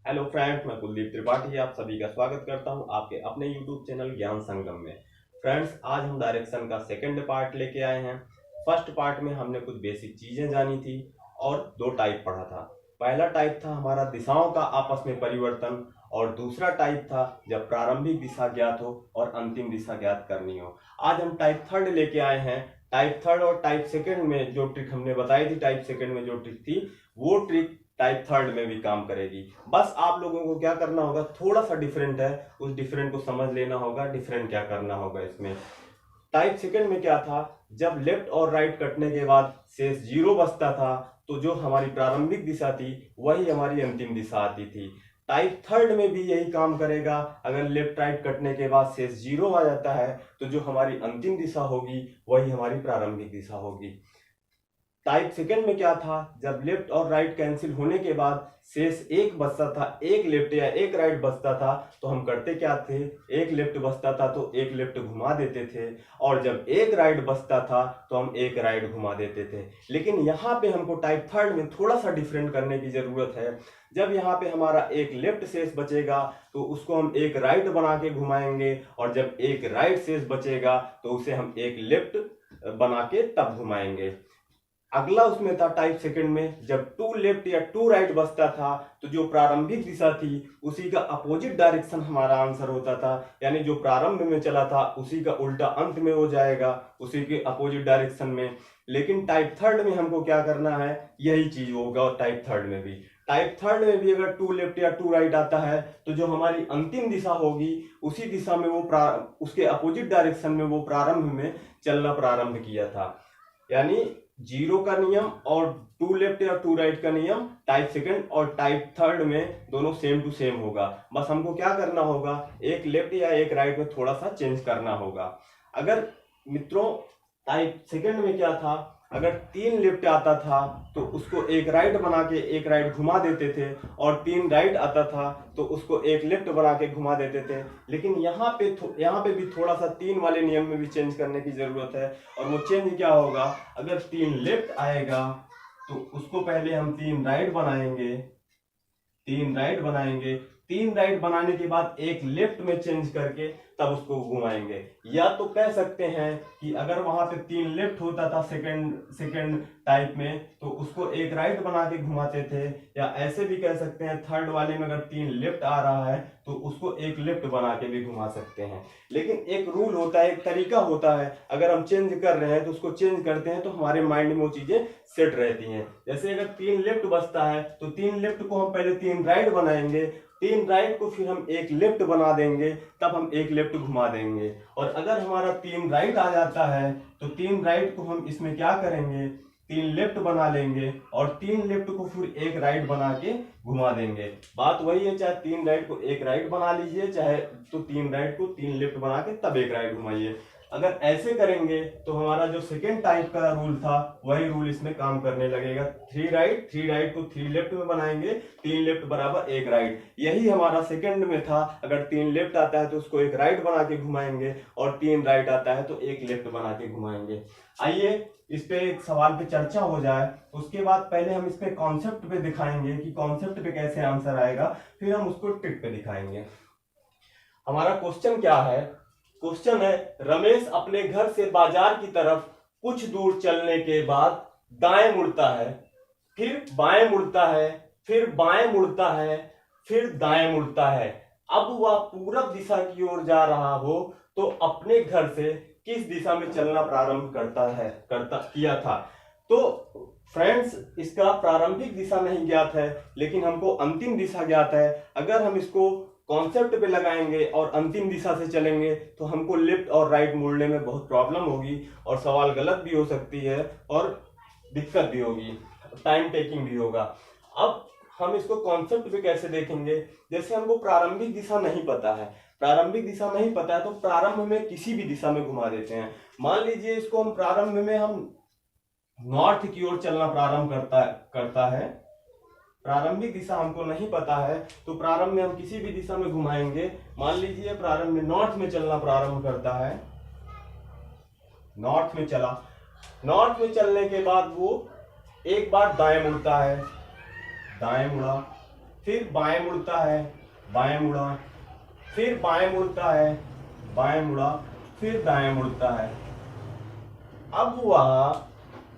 Hello friends, मैं कुलदीप त्रिपाठी आप सभी का स्वागत करता हूं आपके अपने यूट्यूब चैनल ज्ञान संगम में। फ्रेंड्स, आज हम डायरेक्शन का सेकंड पार्ट लेके आए हैं। फर्स्ट पार्ट में हमने कुछ बेसिक चीजें जानी थी और दो टाइप पढ़ा था। पहला टाइप था हमारा दिशाओं का आपस में परिवर्तन, और दूसरा टाइप था जब प्रारंभिक दिशा ज्ञात हो और अंतिम दिशा ज्ञात करनी हो। आज हम टाइप थर्ड लेके आए हैं। टाइप थर्ड और टाइप सेकंड में जो ट्रिक हमने बताई थी, टाइप सेकंड में जो ट्रिक थी, वो ट्रिक टाइप थर्ड में भी काम करेगी। बस आप लोगों को क्या करना होगा, थोड़ा सा डिफरेंट है, उस डिफरेंट को समझ लेना होगा। डिफरेंट क्या करना होगा इसमें, टाइप सेकंड में क्या था, जब लेफ्ट और राइट कटने के बाद शेष जीरो बचता था, तो जो हमारी प्रारंभिक दिशा थी वही हमारी अंतिम दिशा आती थी। टाइप थर्ड में भी यही काम करेगा। अगर लेफ्ट राइट कटने के बाद शेष जीरो आ जाता है, तो जो हमारी अंतिम दिशा होगी वही हमारी प्रारंभिक दिशा होगी। टाइप सेकंड में क्या था, जब लेफ्ट और राइट कैंसिल होने के बाद शेष एक बचता था, एक लेफ्ट या एक राइट बचता था, तो हम करते क्या थे, एक लेफ्ट बचता था तो एक लेफ्ट घुमा देते थे, और जब एक राइट बचता था तो हम एक राइट घुमा देते थे। लेकिन यहाँ पे हमको टाइप थर्ड में थोड़ा सा डिफरेंट करने की जरूरत है। जब यहाँ पे हमारा एक लेफ्ट शेष बचेगा तो उसको हम एक राइट बना के घुमाएंगे, और जब एक राइट शेष बचेगा तो उसे हम एक लेफ्ट बना के तब घुमाएंगे। अगला उसमें था टाइप सेकंड में, जब टू लेफ्ट या टू राइट बचता था, तो जो प्रारंभिक दिशा थी उसी का अपोजिट डायरेक्शन हमारा आंसर होता था। यानी जो प्रारंभ में चला था उसी का उल्टा अंत में हो जाएगा, उसी के अपोजिट डायरेक्शन में। लेकिन टाइप थर्ड में हमको क्या करना है, यही चीज होगा। और टाइप थर्ड में भी, टाइप थर्ड में भी अगर टू लेफ्ट या टू राइट आता है, तो जो हमारी अंतिम दिशा होगी उसी दिशा में वो उसके अपोजिट डायरेक्शन में वो प्रारंभ में चलना प्रारंभ किया था। यानी जीरो का नियम और टू लेफ्ट या टू राइट का नियम टाइप सेकंड और टाइप थर्ड में दोनों सेम टू सेम होगा। बस हमको क्या करना होगा, एक लेफ्ट या एक राइट में थोड़ा सा चेंज करना होगा। अगर मित्रों टाइप सेकंड में क्या था, अगर तीन लेफ्ट आता था तो उसको एक राइट बना के एक राइट घुमा देते थे, और तीन राइट आता था तो उसको एक लेफ्ट बना के घुमा देते थे। लेकिन यहाँ पे भी थोड़ा सा तीन वाले नियम में भी चेंज करने की जरूरत है। और वो चेंज क्या होगा, अगर तीन लेफ्ट आएगा तो उसको पहले हम तीन राइट बनाएंगे, तीन राइट बनाएंगे, तीन राइट बनाने के बाद एक लेफ्ट में चेंज करके तब उसको घुमाएंगे। या तो कह सकते हैं कि अगर वहां पे तीन लेफ्ट होता था सेकंड सेकंड टाइप में, तो उसको एक राइट बना के घुमाते थे। या ऐसे भी कह सकते हैं, थर्ड वाले में अगर तीन लेफ्ट आ रहा है तो उसको एक लेफ्ट बना के भी घुमा सकते हैं। लेकिन एक रूल होता है, एक तरीका होता है, अगर हम चेंज कर रहे हैं तो उसको चेंज करते हैं तो हमारे माइंड में वो चीजें सेट रहती हैं। जैसे अगर तीन लेफ्ट बचता है तो तीन लेफ्ट को हम पहले तीन राइट बनाएंगे, तीन राइट को फिर हम एक लेफ्ट बना देंगे, तब हम एक लेफ्ट घुमा देंगे। और अगर हमारा तीन राइट आ जाता है तो तीन राइट को हम इसमें क्या करेंगे, तीन लेफ्ट बना लेंगे, और तीन लेफ्ट को फिर एक राइट बना के घुमा देंगे। बात वही है, चाहे तीन राइट को एक राइट बना लीजिए, चाहे तो तीन राइट को तीन लेफ्ट बना के तब एक राइट घुमाइए। अगर ऐसे करेंगे तो हमारा जो सेकेंड टाइप का रूल था वही रूल इसमें काम करने लगेगा। थ्री राइट को थ्री लेफ्ट में बनाएंगे, तीन लेफ्ट बराबर एक राइट। यही हमारा सेकेंड में था, अगर तीन लेफ्ट आता है तो उसको एक राइट बना के घुमाएंगे, और तीन राइट आता है तो एक लेफ्ट बना के घुमाएंगे। आइए इस पे एक सवाल पे चर्चा हो जाए। उसके बाद पहले हम इस पे कॉन्सेप्ट पे दिखाएंगे कि कॉन्सेप्ट पे कैसे आंसर आएगा, फिर हम उसको ट्रिक पे दिखाएंगे। हमारा क्वेश्चन क्या है, क्वेश्चन है, रमेश अपने घर से बाजार की तरफ कुछ दूर चलने के बाद दाएं मुड़ता है, फिर बाएं मुड़ता है, फिर बाएं मुड़ता है, फिर दाएं मुड़ता है। अब वह पूरब दिशा की ओर जा रहा हो तो अपने घर से किस दिशा में चलना प्रारंभ करता किया था। तो फ्रेंड्स, इसका प्रारंभिक दिशा नहीं ज्ञात है, लेकिन हमको अंतिम दिशा ज्ञात है। अगर हम इसको कॉन्सेप्ट पे लगाएंगे और अंतिम दिशा से चलेंगे तो हमको लेफ्ट और राइट मुड़ने में बहुत प्रॉब्लम होगी, और सवाल गलत भी हो सकती है, और दिक्कत भी होगी, टाइम टेकिंग भी होगा। अब हम इसको कॉन्सेप्ट पे कैसे देखेंगे, जैसे हमको प्रारंभिक दिशा नहीं पता है, प्रारंभिक दिशा नहीं पता है तो प्रारंभ में किसी भी दिशा में घुमा देते हैं। मान लीजिए इसको हम प्रारंभ में हम नॉर्थ की ओर चलना प्रारंभ करता है, प्रारंभिक दिशा हमको नहीं पता है तो प्रारंभ में हम किसी भी दिशा में घुमाएंगे। मान लीजिए प्रारंभ में नॉर्थ में चलना प्रारंभ करता है, नॉर्थ में चला, नॉर्थ में चलने के बाद वो एक बार दाएं मुड़ता है, दाएं मुड़ा, फिर बाएं मुड़ता है, बाएं मुड़ा, फिर बाएं मुड़ता है, बाएं मुड़ा, फिर दाएं मुड़ता है।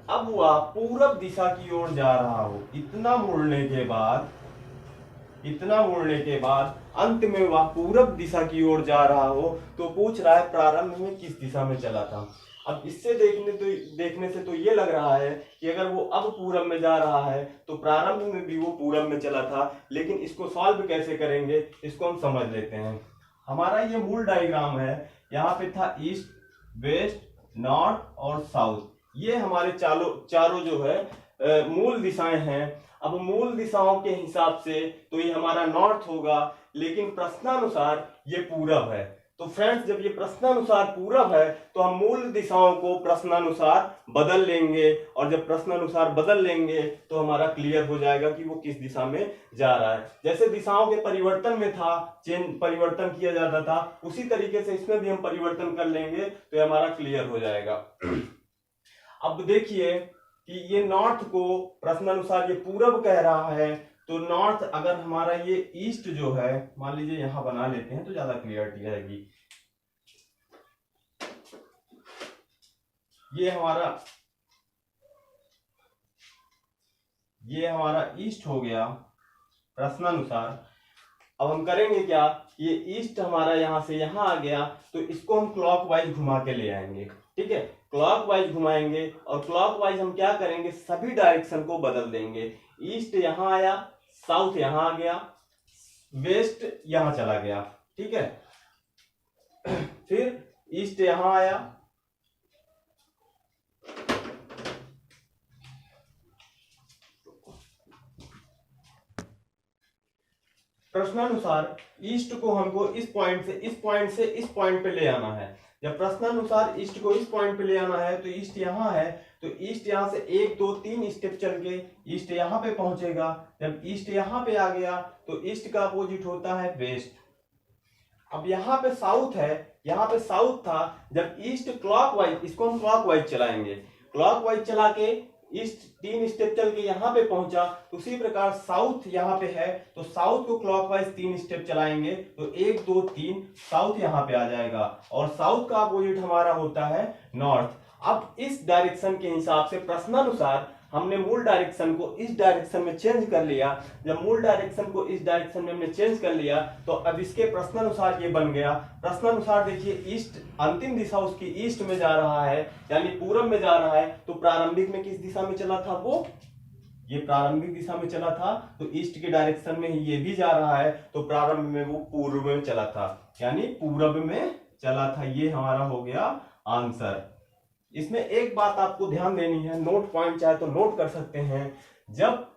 अब वह पूरब दिशा की ओर जा रहा हो। इतना मुड़ने के बाद अंत में वह पूरब दिशा की ओर जा रहा हो, तो पूछ रहा है प्रारंभ में किस दिशा में चला था। अब इससे देखने से तो ये लग रहा है कि अगर वो अब पूरब में जा रहा है तो प्रारंभ में भी वो पूरब में चला था। लेकिन इसको सॉल्व कैसे करेंगे, इसको हम समझ लेते हैं। हमारा ये मूल डायग्राम है, यहाँ पे था ईस्ट, वेस्ट, नॉर्थ और साउथ। ये हमारे चारों जो है मूल दिशाएं हैं। अब मूल दिशाओं के हिसाब से तो ये हमारा नॉर्थ होगा, लेकिन प्रश्नानुसार ये पूरब है। तो फ्रेंड्स, जब ये प्रश्नानुसार पूरब है तो हम मूल दिशाओं को प्रश्नानुसार बदल लेंगे, और जब प्रश्नानुसार बदल लेंगे तो हमारा क्लियर हो जाएगा कि वो किस दिशा में जा रहा है। जैसे दिशाओं के परिवर्तन में था, परिवर्तन किया जाता था, उसी तरीके से इसमें भी हम परिवर्तन कर लेंगे तो ये हमारा क्लियर हो जाएगा। अब देखिए कि ये नॉर्थ को प्रश्नानुसार ये पूरब कह रहा है, तो नॉर्थ अगर हमारा ये ईस्ट जो है, मान लीजिए यहां बना लेते हैं तो ज्यादा क्लियरिटी आएगी। ये हमारा ईस्ट हो गया प्रश्नानुसार। अब हम करेंगे क्या, ये ईस्ट हमारा यहां से यहां आ गया, तो इसको हम क्लॉकवाइज घुमा के ले आएंगे। ठीक है, क्लॉकवाइज घुमाएंगे, और क्लॉकवाइज हम क्या करेंगे, सभी डायरेक्शन को बदल देंगे। ईस्ट यहां आया, साउथ यहां आ गया, वेस्ट यहां चला गया। ठीक है, फिर ईस्ट यहां आया, प्रश्नानुसार ईस्ट को हमको इस पॉइंट से इस पॉइंट पे ले आना है। जब प्रश्नानुसार ईस्ट को इस पॉइंट पे ले आना है तो ईस्ट यहां है, तो ईस्ट यहां से 1 2 3 स्टेप चल के ईस्ट यहां पे पहुंचेगा। जब ईस्ट यहां पे आ गया तो ईस्ट का अपोजिट होता है वेस्ट। अब यहाँ पे साउथ है, यहाँ पे साउथ था। जब ईस्ट क्लॉकवाइज, इसको हम क्लॉकवाइज चलाएंगे, क्लॉकवाइज चला के ईस्ट 3 स्टेप चल के यहाँ पे पहुंचा, तो उसी प्रकार साउथ यहाँ पे है, तो साउथ को क्लॉकवाइज 3 स्टेप चलाएंगे तो 1 2 3 साउथ यहाँ पे आ जाएगा, और साउथ का अपोजिट हमारा होता है नॉर्थ। अब इस डायरेक्शन के हिसाब से प्रश्नानुसार हमने मूल डायरेक्शन को इस डायरेक्शन में चेंज कर लिया। जब मूल डायरेक्शन को इस डायरेक्शन में हमने चेंज कर लिया तो अब इसके प्रश्नानुसार ये बन गया। प्रश्नानुसार देखिए, ईस्ट अंतिम दिशा उसकी ईस्ट में जा रहा है, यानी पूरब में जा रहा है, तो प्रारंभिक में किस दिशा में चला था, वो ये प्रारंभिक दिशा में चला था, तो ईस्ट के डायरेक्शन में ही ये भी जा रहा है, तो प्रारंभ में वो पूर्व में चला था, यानी पूरब में चला था। ये हमारा हो गया आंसर। इसमें एक बात आपको ध्यान देनी है, नोट पॉइंट चाहे तो नोट कर सकते हैं। जब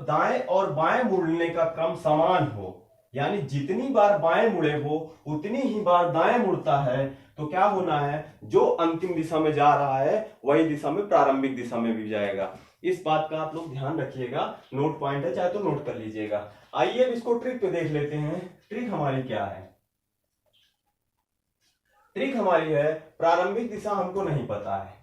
दाएं और बाएं मुड़ने का क्रम समान हो, यानी जितनी बार बाएं मुड़े वो उतनी ही बार दाएं मुड़ता है, तो क्या होना है, जो अंतिम दिशा में जा रहा है वही दिशा में प्रारंभिक दिशा में भी जाएगा। इस बात का आप लोग ध्यान रखिएगा, नोट पॉइंट है चाहे तो नोट कर लीजिएगा। आइए अब इसको ट्रिक पे देख लेते हैं। ट्रिक हमारी क्या है, ट्रिक हमारी है, प्रारंभिक दिशा हमको नहीं पता है,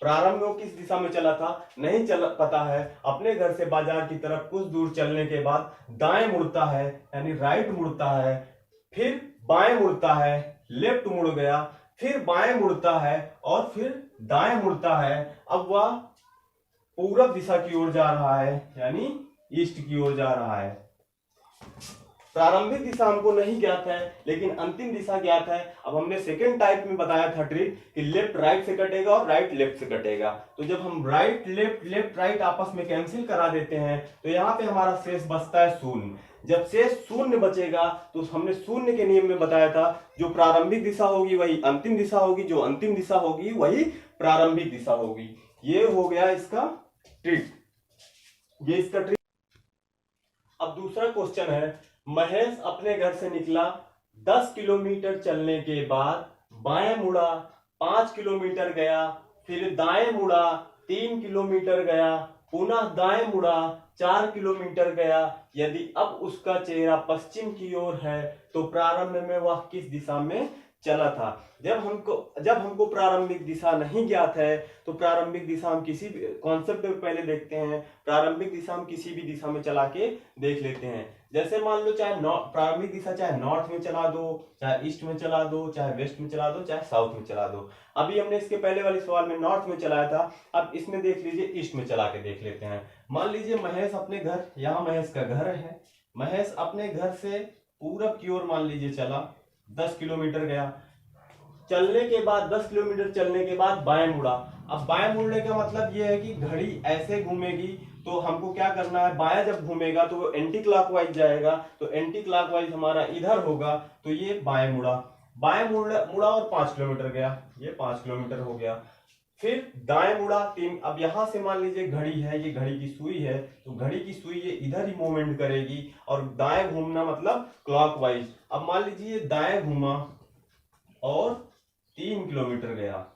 प्रारंभ में किस दिशा में चला था नहीं पता है। अपने घर से बाजार की तरफ कुछ दूर चलने के बाद दाएं मुड़ता है, यानी राइट मुड़ता है, फिर बाएं मुड़ता है, लेफ्ट मुड़ गया, फिर बाएं मुड़ता है और फिर दाएं मुड़ता है। अब वह पूरब दिशा की ओर जा रहा है, यानी ईस्ट की ओर जा रहा है। प्रारंभिक दिशा हमको नहीं ज्ञात है, लेकिन अंतिम दिशा ज्ञात है। अब हमने सेकेंड टाइप में बताया था ट्रिक कि लेफ्ट राइट से कटेगा और राइट लेफ्ट से कटेगा। तो जब हम राइट लेफ्ट लेफ्ट राइट आपस में कैंसिल करा देते हैं तो यहाँ पे हमारा शेष बचता है शून्य। जब शेष शून्य बचेगा तो हमने शून्य के नियम में बताया था, जो प्रारंभिक दिशा होगी वही अंतिम दिशा होगी, जो अंतिम दिशा होगी वही प्रारंभिक दिशा होगी। ये हो गया इसका ट्रिक, ये इसका ट्रिक। अब दूसरा क्वेश्चन है, महेश अपने घर से निकला, 10 किलोमीटर चलने के बाद बाएं मुड़ा, 5 किलोमीटर गया, फिर दाएं मुड़ा, 3 किलोमीटर गया, पुनः दाएं मुड़ा, 4 किलोमीटर गया। यदि अब उसका चेहरा पश्चिम की ओर है तो प्रारंभ में वह किस दिशा में चला था। जब हमको प्रारंभिक दिशा नहीं ज्ञात है तो प्रारंभिक दिशा हम किसी भी कॉन्सेप्ट में पहले देखते हैं। प्रारंभिक दिशा हम किसी भी दिशा में चला के देख लेते हैं। जैसे मान लो चाहे प्रारंभिक दिशा चाहे नॉर्थ में चला दो, चाहे ईस्ट में चला दो, चाहे वेस्ट में चला दो, चाहे साउथ में चला दो। अभी हमने इसके पहले वाले सवाल में नॉर्थ में चलाया था, अब इसमें देख लीजिए ईस्ट में चला के देख लेते हैं। मान लीजिए महेश अपने घर, यहाँ महेश का घर है, महेश अपने घर से पूरब की ओर मान लीजिए चला, 10 किलोमीटर गया। चलने के बाद 10 किलोमीटर चलने के बाद बाएं मुड़ा। अब बाएं मुड़ने का मतलब यह है कि घड़ी ऐसे घूमेगी, तो हमको क्या करना है, बाएं जब घूमेगा तो वो एंटी क्लॉकवाइज जाएगा, तो एंटी क्लॉकवाइज हमारा इधर होगा, तो ये बाएं मुड़ा। बाएं मुड़ा और 5 किलोमीटर गया, ये 5 किलोमीटर हो गया। फिर दाएं मुड़ा 3। अब यहां से मान लीजिए घड़ी है, ये घड़ी की सुई है, तो घड़ी की सुई ये इधर ही मूवमेंट करेगी, और दाएं घूमना मतलब क्लॉकवाइज। अब मान लीजिए दाएं घूमा और 3 किलोमीटर गया,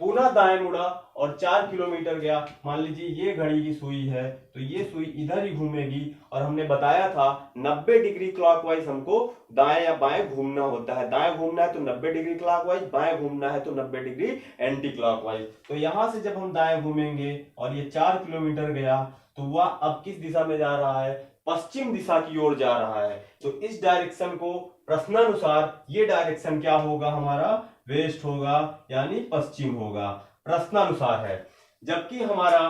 पुनः दाएं मुड़ा और 4 किलोमीटर गया। मान लीजिए ये घड़ी की सुई है, तो ये सुई इधर ही घूमेगी, और हमने बताया था 90 डिग्री क्लॉकवाइज हमको दाएं या बाएं घूमना होता है। दाएं घूमना है तो 90 डिग्री क्लॉकवाइज, बाएं घूमना है तो 90 डिग्री एंटी क्लॉकवाइज। तो यहां से जब हम दाएं घूमेंगे और ये 4 किलोमीटर गया, तो वह अब किस दिशा में जा रहा है, पश्चिम दिशा की ओर जा रहा है। तो इस डायरेक्शन को प्रश्नानुसार ये डायरेक्शन क्या होगा, हमारा वेस्ट होगा, यानी पश्चिम होगा, प्रश्नानुसार है। जबकि हमारा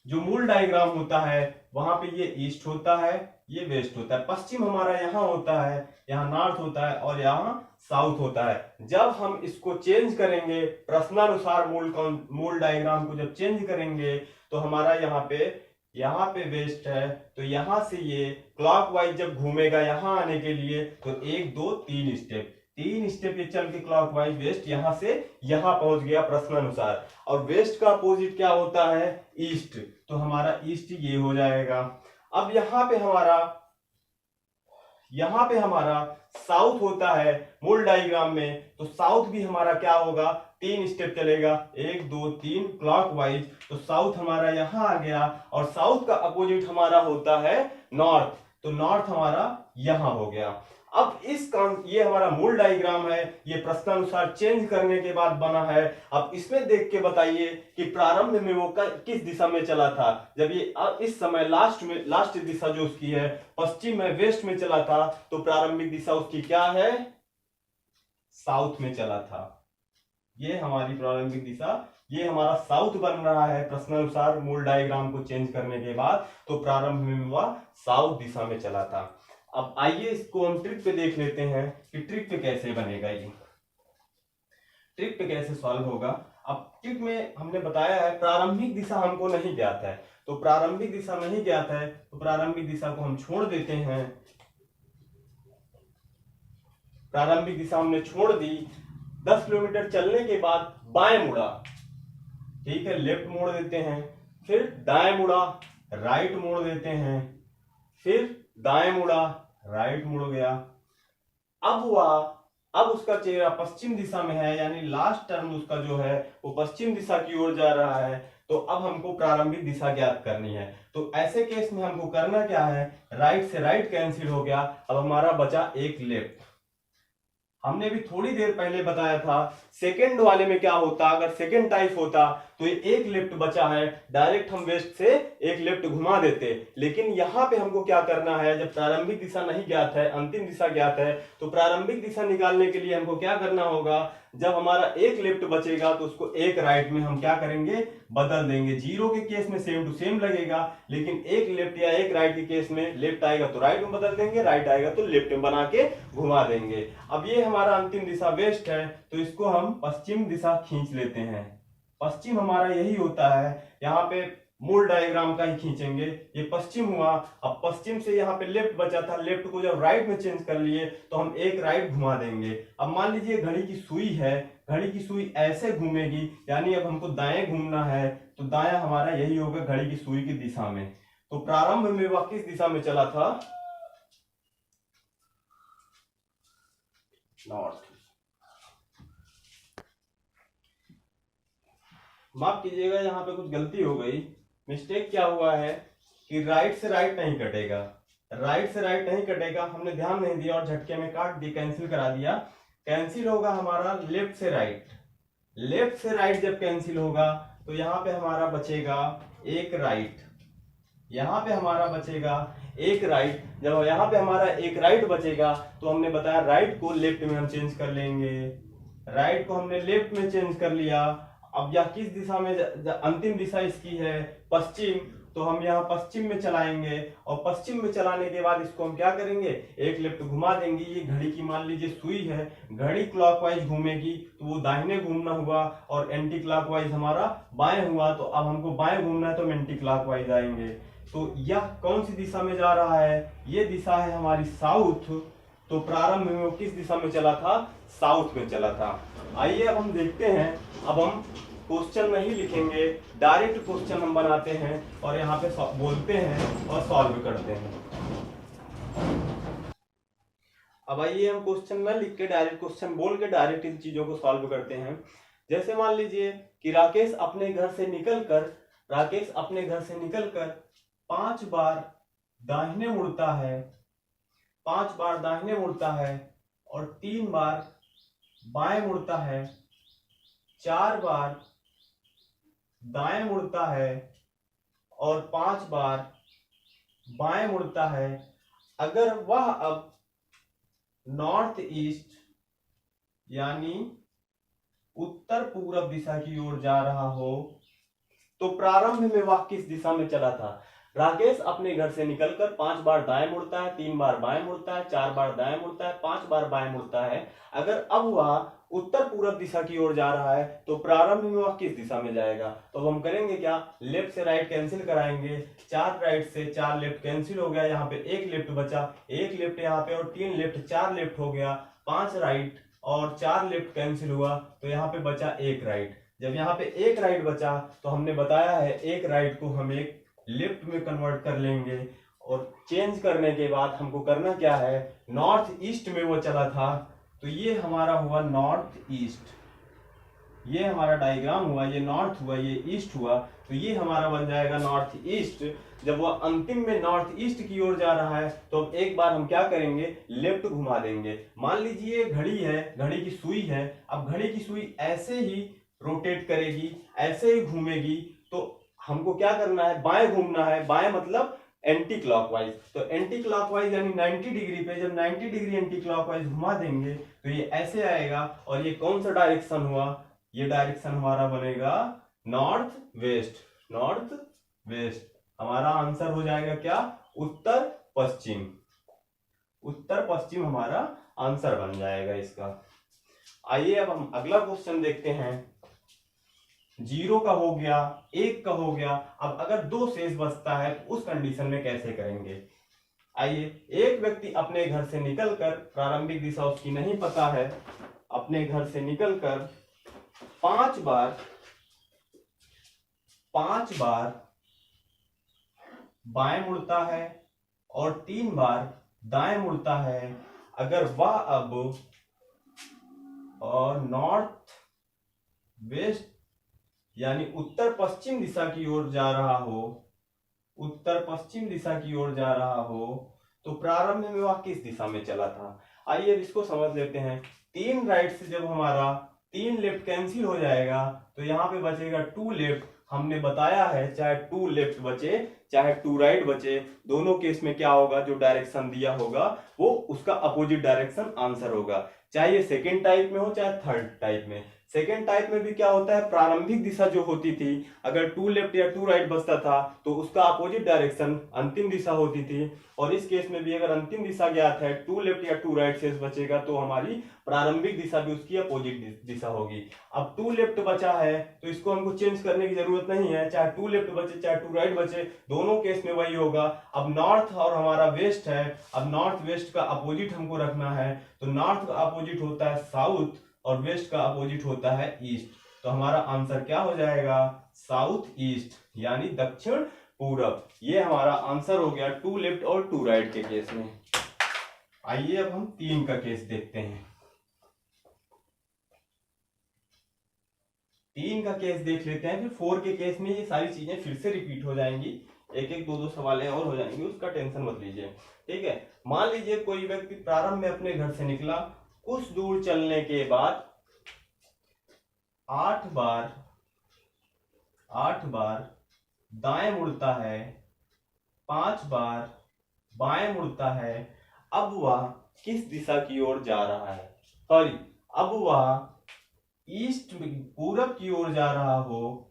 जो मूल डायग्राम होता है वहां पे ये ईस्ट होता है, ये वेस्ट होता है। पश्चिम हमारा यहाँ होता है, यहाँ नॉर्थ होता है, और यहाँ साउथ होता है। जब हम इसको चेंज करेंगे प्रश्नानुसार, मूल डायग्राम को जब चेंज करेंगे, तो हमारा यहाँ पे वेस्ट है, तो यहां से ये क्लॉकवाइज जब घूमेगा यहाँ आने के लिए, तो 1 2 3 स्टेप, 3 स्टेप ये चल के क्लॉकवाइज वेस्ट यहां से यहां पहुंच गया प्रश्नानुसार। और वेस्ट का अपोजिट क्या होता है, ईस्ट, तो हमारा ईस्ट ये हो जाएगा। अब यहाँ पे हमारा साउथ होता है मूल डायग्राम में, तो साउथ भी हमारा क्या होगा, 3 स्टेप चलेगा, 1 2 3 क्लॉकवाइज, तो साउथ हमारा यहाँ आ गया। और साउथ का अपोजिट हमारा होता है नॉर्थ, तो नॉर्थ हमारा यहाँ हो गया। अब ये हमारा मूल डायग्राम है, ये प्रश्नानुसार चेंज करने के बाद बना है। अब इसमें देख के बताइए कि प्रारंभ में वो किस दिशा में चला था, जब ये इस समय लास्ट दिशा जो उसकी है पश्चिम में, वेस्ट में चला था, तो प्रारंभिक दिशा उसकी क्या है, साउथ में चला था। ये हमारी प्रारंभिक दिशा, ये हमारा साउथ बन रहा है प्रश्नानुसार मूल डायग्राम को चेंज करने के बाद, तो प्रारंभ में वह साउथ दिशा में चला था। अब आइए इसको हम ट्रिक पे देख लेते हैं कि ट्रिक पे कैसे बनेगा, ये ट्रिक पे कैसे सॉल्व होगा। अब ट्रिक में हमने बताया है प्रारंभिक दिशा हमको नहीं ज्ञात है, तो प्रारंभिक दिशा नहीं ज्ञात है, तो प्रारंभिक दिशा को हम छोड़ देते हैं। प्रारंभिक दिशा हमने छोड़ दी। 10 किलोमीटर चलने के बाद बाएं मुड़ा, ठीक है, लेफ्ट मोड़ देते हैं, फिर दाएं मुड़ा, राइट मोड़ देते हैं, फिर दाएं मुड़ा, राइट मुड़ गया। अब उसका चेहरा पश्चिम दिशा में है, यानी लास्ट टर्न उसका जो है वो पश्चिम दिशा की ओर जा रहा है। तो अब हमको प्रारंभिक दिशा ज्ञात करनी है। तो ऐसे केस में हमको करना क्या है, राइट से राइट कैंसिल हो गया, अब हमारा बचा एक लेफ्ट। हमने भी थोड़ी देर पहले बताया था सेकंड वाले में क्या होता, अगर सेकंड टाइप होता तो ये एक लेफ्ट बचा है, डायरेक्ट हम वेस्ट से एक लेफ्ट घुमा देते। लेकिन यहाँ पे हमको क्या करना है, जब प्रारंभिक दिशा नहीं ज्ञात है, अंतिम दिशा ज्ञात है, तो प्रारंभिक दिशा निकालने के लिए हमको क्या करना होगा, जब हमारा एक लेफ्ट बचेगा तो उसको एक राइट में हम क्या करेंगे, बदल देंगे। जीरो के केस में सेम टू सेम लगेगा, लेकिन एक लेफ्ट या एक राइट के केस में लेफ्ट आएगा तो राइट में बदल देंगे, राइट आएगा तो लेफ्ट में बना के घुमा देंगे। अब ये हमारा अंतिम दिशा वेस्ट है, तो इसको हम पश्चिम दिशा खींच लेते हैं। पश्चिम हमारा यही होता है, यहाँ पे मूल डायग्राम का ही खींचेंगे, ये पश्चिम हुआ। अब पश्चिम से यहाँ पे लेफ्ट बचा था, लेफ्ट को जब राइट में चेंज कर लिए तो हम एक राइट घुमा देंगे। अब मान लीजिए घड़ी की सुई है, घड़ी की सुई ऐसे घूमेगी, यानी अब हमको दाएं घूमना है, तो दाया हमारा यही होगा घड़ी की सुई की दिशा में। तो प्रारंभ में वह किस दिशा में चला था, नॉर्थ। माफ कीजिएगा, यहाँ पे कुछ गलती हो गई। मिस्टेक क्या हुआ है कि राइट से राइट नहीं कटेगा, राइट से राइट नहीं कटेगा, हमने ध्यान नहीं दिया और झटके में काट दी, कैंसिल करा दिया। कैंसिल होगा हमारा लेफ्ट से राइट। लेफ्ट से राइट जब कैंसिल होगा तो यहाँ पे हमारा बचेगा एक राइट, यहाँ पे हमारा बचेगा एक राइट। जब यहाँ पे हमारा एक राइट बचेगा तो हमने बताया राइट को लेफ्ट में हम चेंज कर लेंगे। राइट को हमने लेफ्ट में चेंज कर लिया। अब यह किस दिशा में अंतिम दिशा इसकी है पश्चिम, तो हम यहाँ पश्चिम में चलाएंगे और पश्चिम में चलाने के बाद इसको हम क्या करेंगे, एक लेफ्ट घुमा देंगे। ये घड़ी की मान लीजिए सुई है, घड़ी क्लॉकवाइज घूमेगी तो वो दाहिने घूमना हुआ और एंटी क्लॉकवाइज हमारा बाएं हुआ, तो अब हमको बाएं घूमना है तो हम एंटी क्लॉकवाइज आएंगे। तो यह कौन सी दिशा में जा रहा है, ये दिशा है हमारी साउथ। तो प्रारंभ में वो किस दिशा में चला था, साउथ में चला था। आइए अब हम देखते हैं, अब हम क्वेश्चन नहीं लिखेंगे, डायरेक्ट क्वेश्चन हम बनाते हैं और यहाँ पे बोलते हैं और सॉल्व करते हैं। अब आइए हम क्वेश्चन में लिख के डायरेक्ट क्वेश्चन बोल के डायरेक्ट इन चीजों को सॉल्व करते हैं। जैसे मान लीजिए कि राकेश अपने घर से निकलकर 5 बार दाहिने मुड़ता है, 5 बार दाहिने मुड़ता है और 3 बार बाएं मुड़ता है, 4 बार दाएं मुड़ता है और 5 बार बाएं मुड़ता है। अगर वह अब नॉर्थ ईस्ट यानी उत्तर पूरब दिशा की ओर जा रहा हो तो प्रारंभ में वह किस दिशा में चला था। राकेश अपने घर से निकलकर 5 बार दाएं मुड़ता है, 3 बार बाएं मुड़ता है, 4 बार दाएं मुड़ता है, 5 बार बाएं मुड़ता है। अगर अब वह उत्तर पूरब दिशा की ओर जा रहा है तो प्रारंभ में वह किस दिशा में जाएगा। तो हम करेंगे क्या, लेफ्ट से राइट कैंसिल कराएंगे, 4 राइट से 4 लेफ्ट कैंसिल हो गया, यहाँ पे एक लेफ्ट बचा, एक लेफ्ट यहाँ पे और 3 लेफ्ट, 4 लेफ्ट हो गया, 5 राइट और 4 लेफ्ट कैंसिल हुआ तो यहाँ पे बचा एक राइट। जब यहाँ पे एक राइट बचा तो हमने बताया है एक राइट को हम एक लेफ्ट में कन्वर्ट कर लेंगे और चेंज करने के बाद हमको करना क्या है, नॉर्थ ईस्ट में वो चला था तो ये हमारा हुआ नॉर्थ ईस्ट। ये हमारा डायग्राम हुआ, ये नॉर्थ हुआ, ये ईस्ट हुआ, तो ये हमारा बन जाएगा नॉर्थ ईस्ट। जब वो अंतिम में नॉर्थ ईस्ट की ओर जा रहा है तो अब एक बार हम क्या करेंगे, लेफ्ट घुमा देंगे। मान लीजिए घड़ी है, घड़ी की सुई है, अब घड़ी की सुई ऐसे ही रोटेट करेगी, ऐसे ही घूमेगी, तो हमको क्या करना है, बाएं घूमना है। बाएं मतलब एंटी क्लॉकवाइज, तो एंटी क्लॉकवाइज यानी 90 डिग्री पे जब 90 डिग्री एंटी क्लॉकवाइज घुमा देंगे तो ये ऐसे आएगा और ये कौन सा डायरेक्शन हुआ, ये डायरेक्शन हमारा बनेगा नॉर्थ वेस्ट। नॉर्थ वेस्ट हमारा आंसर हो जाएगा क्या, उत्तर पश्चिम। उत्तर पश्चिम हमारा आंसर बन जाएगा इसका। आइए अब हम अगला क्वेश्चन देखते हैं। 0 का हो गया, 1 का हो गया, अब अगर 2 शेष बचता है तो उस कंडीशन में कैसे करेंगे। आइए, एक व्यक्ति अपने घर से निकलकर, प्रारंभिक दिशा उसकी नहीं पता है, अपने घर से निकलकर 5 बार बाएं मुड़ता है और 3 बार दाएं मुड़ता है। अगर वह अब और नॉर्थ वेस्ट यानी उत्तर पश्चिम दिशा की ओर जा रहा हो, उत्तर पश्चिम दिशा की ओर जा रहा हो तो प्रारंभ में वह किस दिशा में चला था। आइए अब इसको समझ लेते हैं। 3 राइट से जब हमारा 3 लेफ्ट कैंसिल हो जाएगा तो यहाँ पे बचेगा 2 लेफ्ट। हमने बताया है चाहे 2 लेफ्ट बचे चाहे 2 राइट बचे, दोनों केस में क्या होगा, जो डायरेक्शन दिया होगा वो उसका अपोजिट डायरेक्शन आंसर होगा, चाहे ये सेकेंड टाइप में हो चाहे थर्ड टाइप में। सेकेंड टाइप में भी क्या होता है, प्रारंभिक दिशा जो होती थी, अगर 2 लेफ्ट या 2 राइट बचता था तो उसका अपोजिट डायरेक्शन अंतिम दिशा होती थी। और इस केस में भी अगर अंतिम दिशा ज्ञात है, 2 लेफ्ट या 2 राइट शेष बचेगा तो हमारी प्रारंभिक दिशा भी उसकी अपोजिट दिशा होगी। अब 2 लेफ्ट बचा है तो इसको हमको चेंज करने की जरूरत नहीं है, चाहे 2 लेफ्ट बचे चाहे 2 राइट बचे, दोनों केस में वही होगा। अब नॉर्थ और हमारा वेस्ट है, अब नॉर्थ वेस्ट का अपोजिट हमको रखना है, तो नॉर्थ का अपोजिट होता है साउथ और वेस्ट का अपोजिट होता है ईस्ट। तो हमारा आंसर क्या हो जाएगा, साउथ ईस्ट यानी दक्षिण पूरब। ये हमारा आंसर हो गया 2 लेफ्ट और 2 राइट के केस में। आइए अब हम 3 का केस देखते हैं। 3 का केस देख लेते हैं, फिर 4 के केस में ये सारी चीजें फिर से रिपीट हो जाएंगी, एक एक दो दो सवाल और हो जाएंगे, उसका टेंशन मत लीजिए, ठीक है। मान लीजिए कोई व्यक्ति प्रारंभ में अपने घर से निकला, कुछ दूर चलने के बाद 8 बार दाएं मुड़ता है, 5 बार बाएं मुड़ता है। अब वह किस दिशा की ओर जा रहा है? सॉरी, अब वह ईस्ट पूरब की ओर जा रहा हो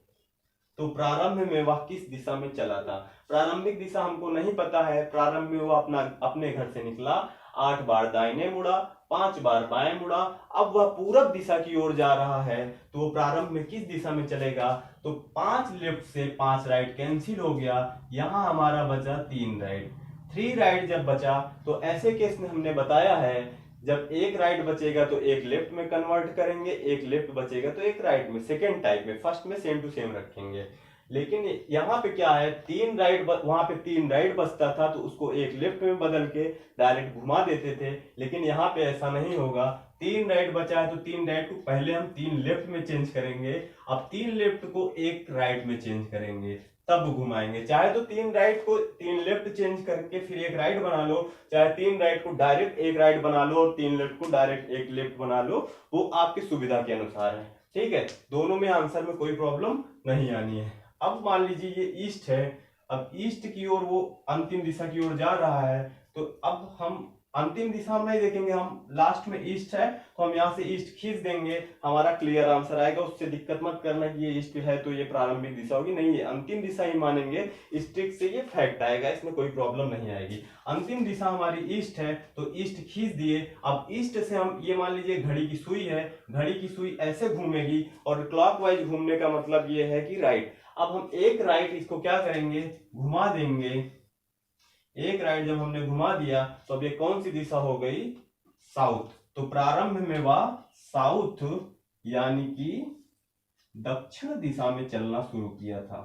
तो प्रारंभ में वह किस दिशा में चला था? प्रारंभिक दिशा हमको नहीं पता है। प्रारंभ में वह अपने घर से निकला, 8 बार दाहिने मुड़ा, 5 बार बाएं मुड़ा। अब वह पूरब दिशा की ओर जा रहा है तो वो प्रारंभ में किस दिशा में चलेगा? तो 5 लेफ्ट से 5 राइट कैंसिल हो गया, यहां हमारा बचा 3 राइट। 3 राइट जब बचा तो ऐसे केस में हमने बताया है जब एक राइट बचेगा तो एक लेफ्ट में कन्वर्ट करेंगे, एक लेफ्ट बचेगा तो एक राइट में, सेकेंड टाइप में। फर्स्ट में सेम टू सेम रखेंगे। लेकिन यहाँ पे क्या है, 3 राइट, वहां पे 3 राइट बचता था तो उसको एक लेफ्ट में बदल के डायरेक्ट घुमा देते थे। लेकिन यहाँ पे ऐसा नहीं होगा। 3 राइट बचा है तो 3 राइट को पहले हम 3 लेफ्ट में चेंज करेंगे, अब 3 लेफ्ट को एक राइट में चेंज करेंगे, तब घुमाएंगे। चाहे तो 3 राइट को 3 लेफ्ट चेंज करके फिर एक राइट बना लो, चाहे 3 राइट को डायरेक्ट एक राइट बना लो और 3 लेफ्ट को डायरेक्ट एक लेफ्ट बना लो, वो आपकी सुविधा के अनुसार है, ठीक है। दोनों में आंसर में कोई प्रॉब्लम नहीं आनी है। अब मान लीजिए ये ईस्ट है, अब ईस्ट की ओर वो अंतिम दिशा की ओर जा रहा है, तो अब हम अंतिम दिशा हम नहीं देखेंगे, हम लास्ट में ईस्ट है तो हम यहाँ से ईस्ट खींच देंगे, हमारा क्लियर आंसर आएगा। उससे दिक्कत मत करना कि ये ईस्ट है तो ये प्रारंभिक दिशा होगी, नहीं, ये अंतिम दिशा ही मानेंगे। इस ट्रिक से ये फैक्ट आएगा, इसमें कोई प्रॉब्लम नहीं आएगी। अंतिम दिशा हमारी ईस्ट है तो ईस्ट खींच दिए। अब ईस्ट से हम, ये मान लीजिए घड़ी की सुई है, घड़ी की सुई ऐसे घूमेगी और क्लॉकवाइज घूमने का मतलब ये है कि राइट। अब हम एक राइट इसको क्या करेंगे, घुमा देंगे। एक राइट जब हमने घुमा दिया तो अब ये कौन सी दिशा हो गई? साउथ। तो प्रारंभ में वह साउथ यानी कि दक्षिण दिशा में चलना शुरू किया था।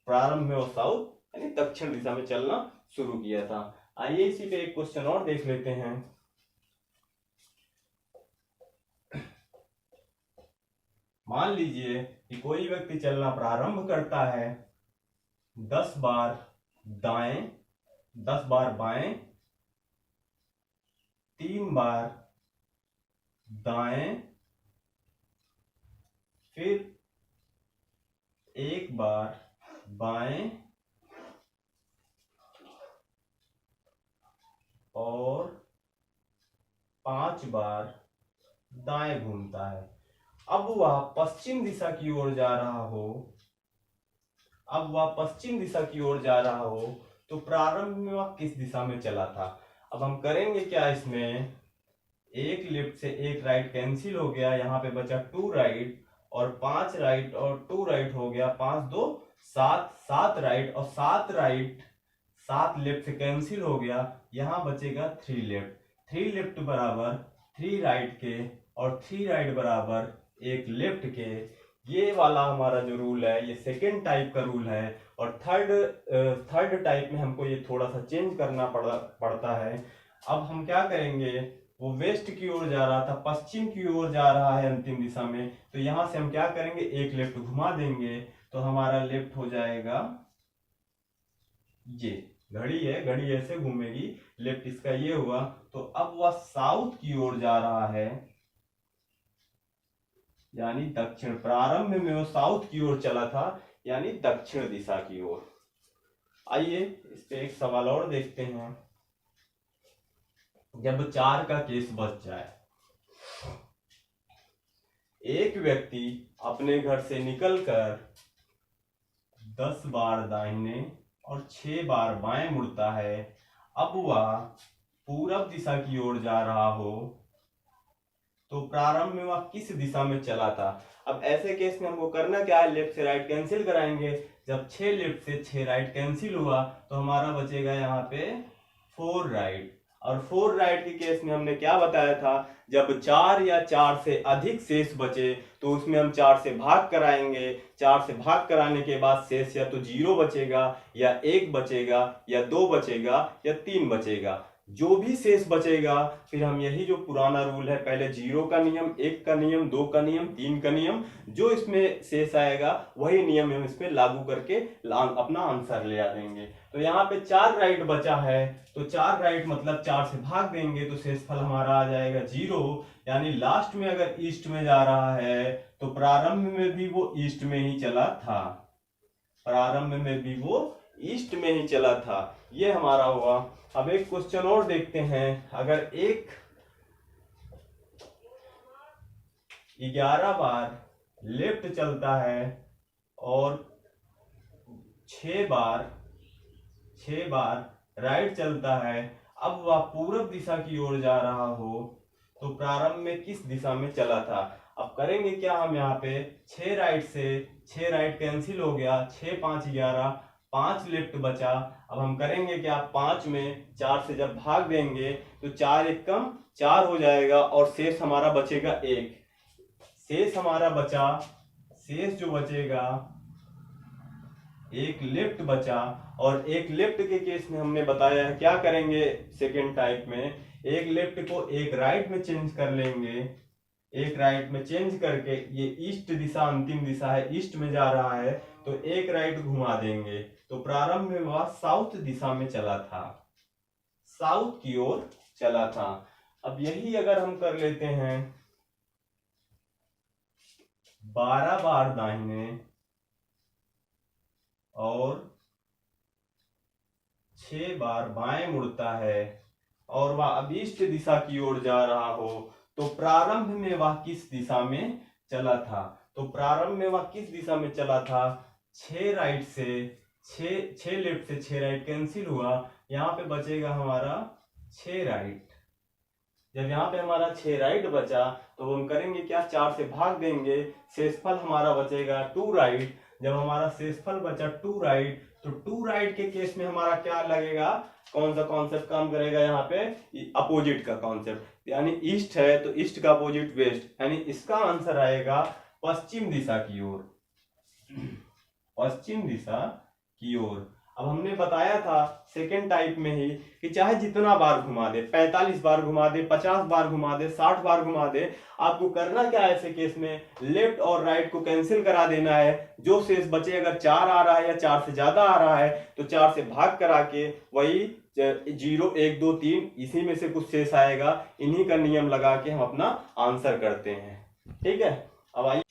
प्रारंभ में वो साउथ यानी दक्षिण दिशा में चलना शुरू किया था। आइए इसी पे एक क्वेश्चन और देख लेते हैं। मान लीजिए कि कोई व्यक्ति चलना प्रारंभ करता है, 10 बार दाएं, 10 बार बाएं, 3 बार दाएं, फिर 1 बार बाएं और 5 बार दाएं घूमता है। अब वह पश्चिम दिशा की ओर जा रहा हो, अब वह पश्चिम दिशा की ओर जा रहा हो तो प्रारंभ में वह किस दिशा में चला था? अब हम करेंगे क्या, इसमें एक लेफ्ट से एक राइट कैंसिल हो गया, यहाँ पे बचा 2 राइट और 5 राइट और 2 राइट हो गया, 5 2 7, 7 राइट और 7 राइट, 7 लेफ्ट से कैंसिल हो गया, यहाँ बचेगा 3 लेफ्ट। 3 लेफ्ट बराबर 3 राइट के और 3 राइट बराबर 1 लेफ्ट के। ये वाला हमारा जो रूल है ये सेकेंड टाइप का रूल है। और थर्ड टाइप में हमको ये थोड़ा सा चेंज करना पड़ता है। अब हम क्या करेंगे, वो वेस्ट की ओर जा रहा था, पश्चिम की ओर जा रहा है अंतिम दिशा में, तो यहां से हम क्या करेंगे, एक लेफ्ट घुमा देंगे तो हमारा लेफ्ट हो जाएगा ये। घड़ी है, घड़ी ऐसे घूमेगी, लेफ्ट इसका ये हुआ। तो अब वह साउथ की ओर जा रहा है यानी दक्षिण। प्रारंभ में वो साउथ की ओर चला था यानी दक्षिण दिशा की ओर। आइए इस पे एक सवाल और देखते हैं। जब 4 का केस बच जाए, एक व्यक्ति अपने घर से निकलकर 10 बार दाहिने और 6 बार बाएं मुड़ता है। अब वह पूरब दिशा की ओर जा रहा हो तो प्रारंभ में वह किस दिशा में चला था? अब ऐसे केस में हमको करना क्या है, लेफ्ट से राइट कैंसिल कराएंगे। जब 6 लेफ्ट से 6 राइट कैंसिल हुआ तो हमारा बचेगा यहाँ पे 4 राइट। और 4 राइट के केस में हमने क्या बताया था, जब 4 या 4 से अधिक शेष बचे तो उसमें हम 4 से भाग कराएंगे। 4 से भाग कराने के बाद शेष या तो 0 बचेगा या 1 बचेगा या 2 बचेगा या 3 बचेगा। जो भी शेष बचेगा फिर हम यही जो पुराना रूल है, पहले 0 का नियम, 1 का नियम, 2 का नियम, 3 का नियम, जो इसमें शेष आएगा वही नियम हम इस पे लागू करके अपना आंसर ले आ देंगे। तो यहाँ पे 4 राइट बचा है, तो 4 राइट मतलब 4 से भाग देंगे तो शेषफल हमारा आ जाएगा 0। यानी लास्ट में अगर ईस्ट में जा रहा है तो प्रारंभ में भी वो ईस्ट में ही चला था, प्रारंभ में भी वो ईस्ट में ही चला था। ये हमारा हुआ। अब एक क्वेश्चन और देखते हैं। अगर एक 11 बार लेफ्ट चलता है और 6 बार राइट चलता है, अब वह पूरब दिशा की ओर जा रहा हो तो प्रारंभ में किस दिशा में चला था। अब करेंगे क्या हम यहाँ पे 6 राइट से 6 राइट कैंसिल हो गया, 6 5 11, 5 लेफ्ट बचा। अब हम करेंगे क्या, 5 में 4 से जब भाग देंगे तो 4 एक कम 4 हो जाएगा और शेष हमारा बचेगा 1। शेष हमारा बचा, शेष जो बचेगा एक लेफ्ट बचा। और एक लेफ्ट के केस में हमने बताया है क्या करेंगे सेकेंड टाइप में, एक लेफ्ट को एक राइट में चेंज कर लेंगे, एक राइट में चेंज करके, ये ईस्ट दिशा अंतिम दिशा है, ईस्ट में जा रहा है तो एक राइट घुमा देंगे तो प्रारंभ में वह साउथ दिशा में चला था, साउथ की ओर चला था। अब यही अगर हम कर लेते हैं 12 बार दाहिने और 6 बार बाएं मुड़ता है और वह अब ईस्ट दिशा की ओर जा रहा हो तो प्रारंभ में वह किस दिशा में चला था। तो प्रारंभ में वह किस दिशा में चला था, 6 राइट से 6 लेफ्ट से 6 राइट कैंसिल हुआ, यहाँ पे बचेगा हमारा 6 राइट। जब यहाँ पे हमारा 6 राइट बचा तो हम करेंगे क्या, 4 से भाग देंगे, शेषफल हमारा बचेगा 2 राइट। जब हमारा शेषफल बचा 2 राइट तो 2 राइट के केस में हमारा क्या लगेगा, कौन सा कॉन्सेप्ट काम करेगा यहाँ पे, अपोजिट का कॉन्सेप्ट। यानी ईस्ट है तो ईस्ट का अपोजिट वेस्ट, यानी इसका आंसर आएगा पश्चिम दिशा की ओर, पश्चिम दिशा की ओर। अब हमने बताया था सेकेंड टाइप में ही कि चाहे जितना बार घुमा दे, 45 बार घुमा दे, 50 बार घुमा दे, 60 बार घुमा दे, आपको करना क्या है ऐसे केस में, लेफ्ट और राइट को कैंसिल करा देना है। जो शेष बचे, अगर 4 आ रहा है या 4 से ज्यादा आ रहा है तो 4 से भाग करा के वही 0 1 2 3 इसी में से कुछ शेष आएगा, इन्हीं का नियम लगा के हम अपना आंसर करते हैं। ठीक है। अब आइए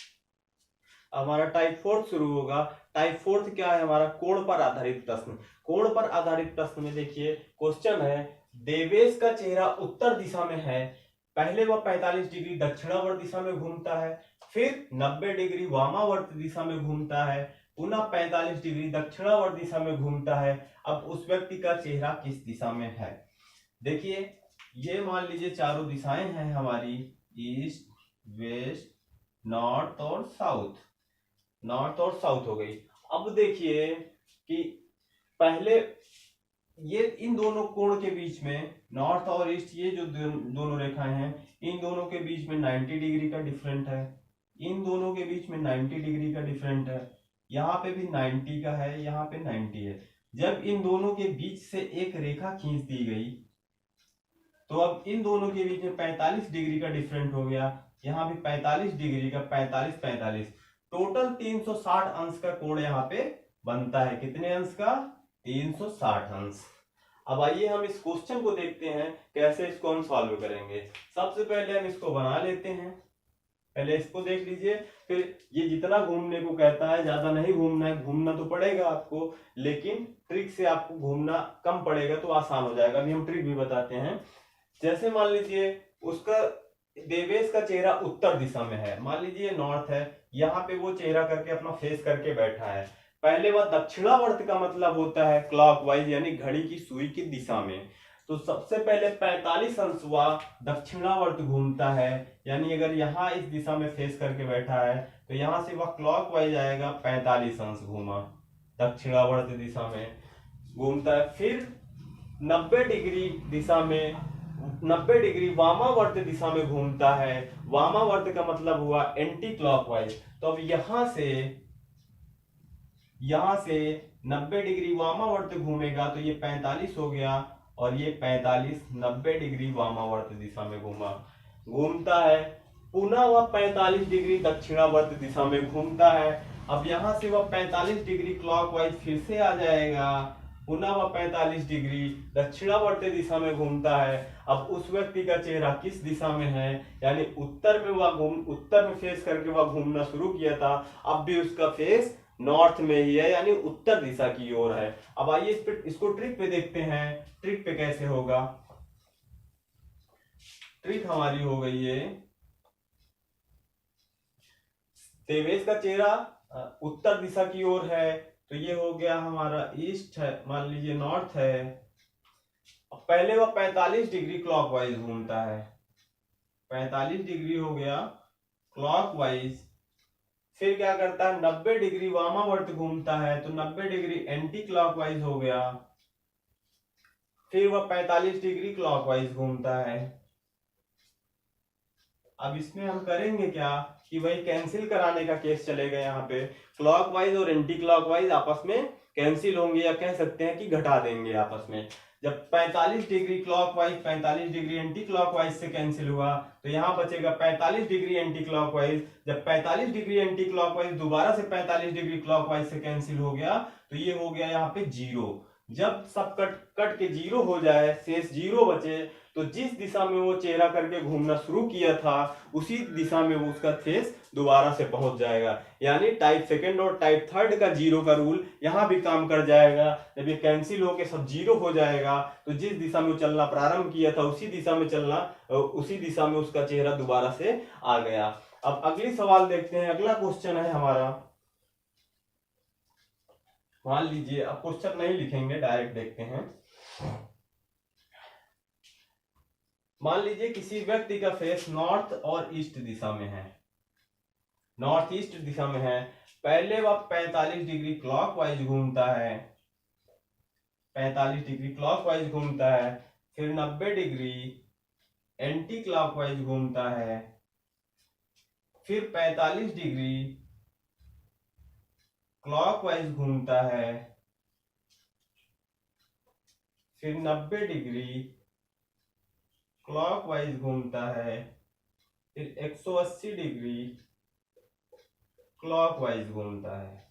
हमारा टाइप 4 शुरू होगा। टाइप 4 क्या है हमारा, कोण पर आधारित प्रश्न। कोण पर आधारित प्रश्न में देखिए क्वेश्चन है, देवेश का चेहरा उत्तर दिशा में है, पहले वह 45 डिग्री दक्षिणावर्त दिशा में घूमता है, फिर 90 डिग्री वामावर्त दिशा में घूमता है, पुनः 45 डिग्री दक्षिणावर्त दिशा में घूमता है। अब उस व्यक्ति का चेहरा किस दिशा में है। देखिए ये मान लीजिए चारों दिशाएं हैं हमारी, ईस्ट वेस्ट नॉर्थ और साउथ, नॉर्थ और साउथ हो गई। अब देखिए कि पहले ये इन दोनों कोण के बीच में, नॉर्थ और ईस्ट, ये जो दोनों रेखाएं हैं इन दोनों के बीच में 90 डिग्री का डिफरेंट है, इन दोनों के बीच में 90 डिग्री का डिफरेंट है, यहाँ पे भी 90 का है, यहाँ पे 90 है। जब इन दोनों के बीच से एक रेखा खींच दी गई तो अब इन दोनों के बीच में 45 डिग्री का डिफरेंट हो गया, यहाँ भी 45 डिग्री का, 45 45, टोटल 360 अंश का कोण यहाँ पे बनता है। कितने अंश का, 360 अंश। अब आइए हम इस क्वेश्चन को देखते हैं कैसे इसको हम सॉल्व करेंगे। सबसे पहले हम इसको बना लेते हैं, पहले इसको देख लीजिए, फिर ये जितना घूमने को कहता है ज्यादा नहीं घूमना है, घूमना तो पड़ेगा आपको लेकिन ट्रिक से आपको घूमना कम पड़ेगा तो आसान हो जाएगा। अभी हम ट्रिक भी बताते हैं। जैसे मान लीजिए उसका देवेश का चेहरा उत्तर दिशा में है, मान लीजिए नॉर्थ है, यहाँ पे वो चेहरा करके अपना फेस करके बैठा है। पहले वह दक्षिणावर्त का मतलब होता है क्लॉकवाइज, यानी घड़ी की सुई की दिशा में। तो सबसे पहले 45 अंश वह दक्षिणावर्त घूमता है, यानी अगर यहाँ इस दिशा में फेस करके बैठा है तो यहाँ से वह क्लॉकवाइज आएगा, 45 अंश घूमा, दक्षिणावर्त दिशा में घूमता है। फिर 90 डिग्री दिशा में, 90 डिग्री वामावर्त दिशा में घूमता है, वामावर्त का मतलब हुआ एंटी क्लॉकवाइज। तो अब यहां से 90 डिग्री वामावर्त घूमेगा तो ये 45 हो गया और ये 45 90 डिग्री वामावर्त दिशा में घूमता है। पुनः वह 45 डिग्री दक्षिणावर्त दिशा में घूमता है। अब यहां से वह 45 डिग्री क्लॉकवाइज फिर से आ जाएगा, पुनः वह 45 डिग्री दक्षिणावर्त दिशा में घूमता है। अब उस व्यक्ति का चेहरा किस दिशा में है, यानी उत्तर में फेस करके वह घूमना शुरू किया था, अब भी उसका फेस नॉर्थ में ही है, यानी उत्तर दिशा की ओर है। अब आइए इसको ट्रिक पे देखते हैं, ट्रिक पे कैसे होगा। ट्रिक हमारी हो गई है, देवेश का चेहरा उत्तर दिशा की ओर है, तो ये हो गया हमारा ईस्ट है, मान लीजिए नॉर्थ है। पहले वह 45 डिग्री क्लॉकवाइज घूमता है, 45 डिग्री हो गया क्लॉकवाइज। फिर क्या करता है, 90 डिग्री वामावर्त घूमता है, तो 90 डिग्री एंटी क्लॉकवाइज हो गया। फिर वह 45 डिग्री क्लॉकवाइज घूमता है। अब इसमें हम करेंगे क्या कि वही कैंसिल कराने का केस चलेगा। यहाँ पे क्लॉकवाइज और एंटी क्लॉकवाइज आपस में कैंसिल होंगे, या कह सकते हैं कि घटा देंगे आपस में। जब 45 degree clockwise 45 degree anti clockwise से कैंसिल हुआ, तो यहाँ बचेगा 45 डिग्री एंटी क्लॉकवाइज। जब 45 डिग्री एंटी क्लॉकवाइज दोबारा से 45 डिग्री क्लॉकवाइज से कैंसिल हो गया, तो ये हो गया यहाँ पे जीरो। जब सब कट के जीरो हो जाए, शेष जीरो बचे, तो जिस दिशा में वो चेहरा करके घूमना शुरू किया था, उसी दिशा में वो उसका फेस दोबारा से पहुंच जाएगा। यानी टाइप सेकंड और टाइप थर्ड का जीरो का रूल यहाँ भी काम कर जाएगा। जब ये कैंसिल होके सब जीरो हो जाएगा, तो जिस दिशा में वो चलना प्रारंभ किया था, उसी दिशा में उसका चेहरा दोबारा से आ गया। अब अगली सवाल देखते हैं। अगला क्वेश्चन है हमारा, मान लीजिए, अब क्वेश्चन नहीं लिखेंगे, डायरेक्ट देखते हैं। मान लीजिए किसी व्यक्ति का फेस नॉर्थ और ईस्ट दिशा में है, नॉर्थ ईस्ट दिशा में है। पहले वह 45 डिग्री क्लॉकवाइज घूमता है, 45 डिग्री क्लॉकवाइज घूमता है। फिर 90 डिग्री एंटी क्लॉकवाइज घूमता है। फिर 45 डिग्री क्लॉकवाइज घूमता है। फिर 90 डिग्री क्लॉकवाइज घूमता है। फिर 180 डिग्री क्लॉकवाइज घूमता है।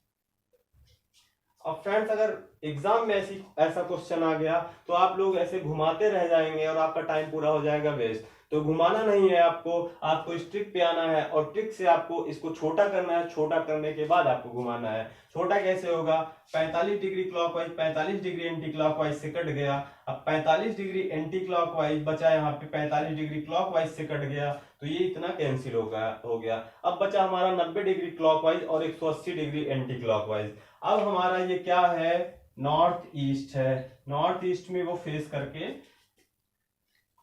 अब फ्रेंड्स, अगर एग्जाम में ऐसा क्वेश्चन आ गया, तो आप लोग ऐसे घुमाते रह जाएंगे और आपका टाइम पूरा हो जाएगा वेस्ट। तो घुमाना नहीं है आपको इस ट्रिक पे आना है, और ट्रिक से आपको इसको छोटा करना है। छोटा करने के बाद आपको घुमाना है। छोटा कैसे होगा, 45 degree clockwise 45 degree anti clockwise से कट गया। अब 45 डिग्री एंटी क्लॉकवाइज बचा, यहाँ पे 45 डिग्री क्लॉकवाइज से कट गया, तो ये इतना कैंसिल हो गया। अब बचा हमारा 90 डिग्री क्लॉकवाइज और 180 डिग्री एंटी क्लॉकवाइज। अब हमारा ये क्या है, नॉर्थ ईस्ट है। नॉर्थ ईस्ट में वो फेस करके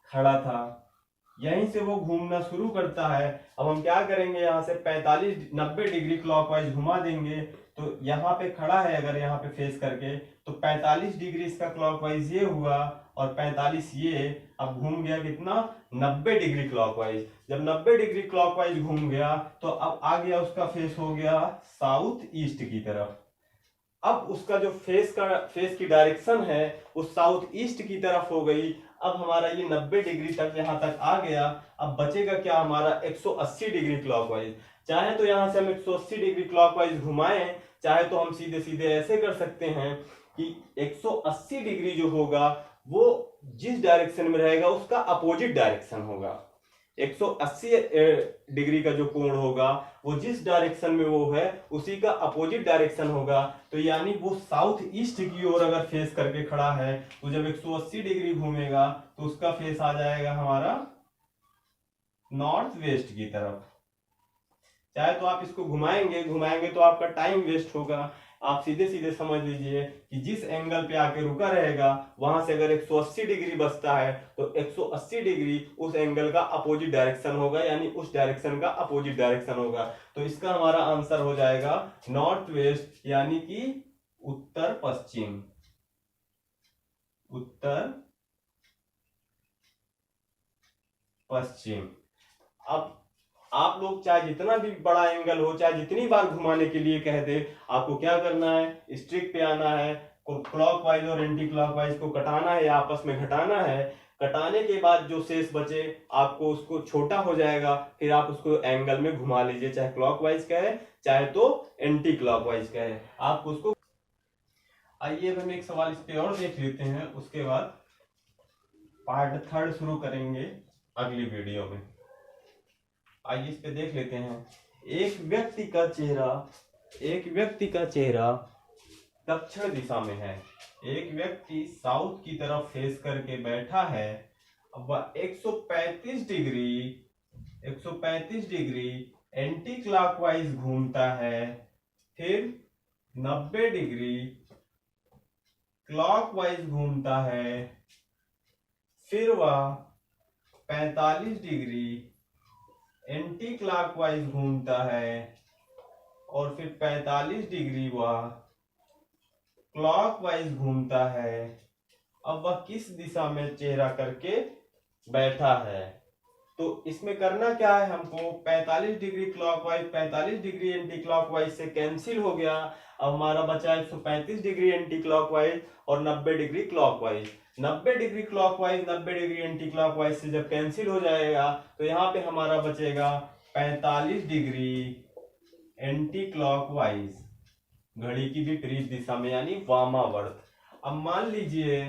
खड़ा था, यहीं से वो घूमना शुरू करता है। अब हम क्या करेंगे, यहाँ से 90 डिग्री क्लॉकवाइज घुमा देंगे। तो यहाँ पे खड़ा है, अगर यहाँ पे फेस करके, तो 45 डिग्री इसका क्लॉकवाइज ये हुआ, और 45 ये। अब घूम गया कितना, 90 डिग्री क्लॉकवाइज। जब 90 डिग्री क्लॉकवाइज घूम गया, तो अब आ गया, उसका फेस हो गया साउथ ईस्ट की तरफ। अब उसका जो फेस की डायरेक्शन है वो साउथ ईस्ट की तरफ हो गई। अब हमारा ये 90 डिग्री तक यहां तक आ गया। अब बचेगा क्या हमारा, 180 डिग्री क्लॉकवाइज। चाहे तो यहां से हम 180 डिग्री क्लॉकवाइज घुमाएं, चाहे तो हम सीधे सीधे ऐसे कर सकते हैं कि 180 डिग्री जो होगा वो जिस डायरेक्शन में रहेगा उसका अपोजिट डायरेक्शन होगा। 180 डिग्री का जो कोण होगा वो जिस डायरेक्शन में वो है उसी का अपोजिट डायरेक्शन होगा। तो यानी वो साउथ ईस्ट की ओर अगर फेस करके खड़ा है, तो जब 180 डिग्री घूमेगा तो उसका फेस आ जाएगा हमारा नॉर्थ वेस्ट की तरफ। चाहे तो आप इसको घुमाएंगे तो आपका टाइम वेस्ट होगा। आप सीधे सीधे समझ लीजिए कि जिस एंगल पे आके रुका रहेगा, वहां से अगर 180 डिग्री बचता है, तो 180 डिग्री उस एंगल का अपोजिट डायरेक्शन होगा, यानी उस डायरेक्शन का अपोजिट डायरेक्शन होगा। तो इसका हमारा आंसर हो जाएगा नॉर्थ वेस्ट, यानी कि उत्तर पश्चिम। उत्तर पश्चिम। अब आप लोग चाहे जितना भी बड़ा एंगल हो, चाहे जितनी बार घुमाने के लिए कह दे, आपको क्या करना है, इस ट्रिक पे आना है। क्लॉकवाइज और एंटी क्लॉकवाइज को कटाना है या आपस में घटाना है। कटाने के बाद जो शेष बचे आपको उसको छोटा हो जाएगा, फिर आप उसको एंगल में घुमा लीजिए, चाहे क्लॉकवाइज का है चाहे तो एंटी क्लॉकवाइज का है, आप उसको। आइए हम एक सवाल इस पे और देख लेते हैं, उसके बाद पार्ट 3 शुरू करेंगे अगली वीडियो में। आइए इस पे देख लेते हैं। एक व्यक्ति का चेहरा दक्षिण दिशा में है। एक व्यक्ति साउथ की तरफ फेस करके बैठा है। अब वह 135 डिग्री एंटी क्लॉकवाइज घूमता है, फिर 90 डिग्री क्लॉकवाइज घूमता है, फिर वह 45 डिग्री एंटी क्लॉकवाइज घूमता है और फिर 45 डिग्री वह क्लॉकवाइज घूमता है। अब वह किस दिशा में चेहरा करके बैठा है? तो इसमें करना क्या है हमको, 45 degree clockwise 45 degree anti clockwise से कैंसिल हो गया। अब हमारा बचा 135 डिग्री एंटी क्लॉकवाइज और 90 degree clockwise. 90 degree clockwise 90 degree anti clockwise से जब कैंसिल हो जाएगा तो यहाँ पे हमारा बचेगा 45 डिग्री एंटी क्लॉकवाइज, घड़ी की विपरीत दिशा में यानी वामावर्त। अब मान लीजिए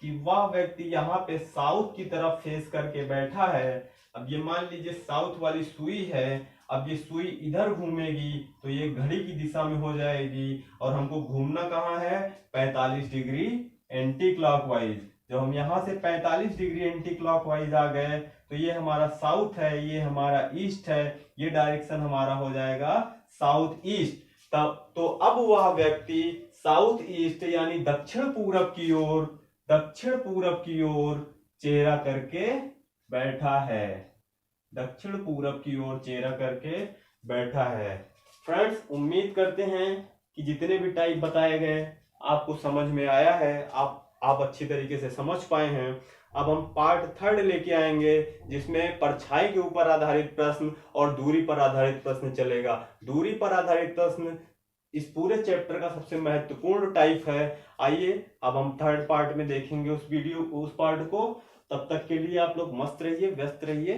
कि वह व्यक्ति यहाँ पे साउथ की तरफ फेस करके बैठा है। अब ये मान लीजिए साउथ वाली सुई है। अब ये सुई इधर घूमेगी तो ये घड़ी की दिशा में हो जाएगी और हमको घूमना कहाँ है, 45 डिग्री एंटी क्लॉकवाइज। जब हम यहाँ से 45 डिग्री एंटी क्लॉकवाइज आ गए तो ये हमारा साउथ है, ये हमारा ईस्ट है, ये डायरेक्शन हमारा हो जाएगा साउथ ईस्ट। तब तो अब वह व्यक्ति साउथ ईस्ट यानी दक्षिण पूरब की ओर चेहरा करके बैठा है। दक्षिण पूरब की ओर चेहरा करके बैठा है। फ्रेंड्स, उम्मीद करते हैं कि जितने भी टाइप बताए गए आपको समझ में आया है, आप अच्छी तरीके से समझ पाए हैं। अब हम पार्ट 3 लेके आएंगे जिसमें परछाई के ऊपर आधारित प्रश्न और दूरी पर आधारित प्रश्न चलेगा। दूरी पर आधारित प्रश्न इस पूरे चैप्टर का सबसे महत्वपूर्ण टाइप है। आइए अब हम 3rd पार्ट में देखेंगे उस पार्ट को। तब तक के लिए आप लोग मस्त रहिए, व्यस्त रहिए।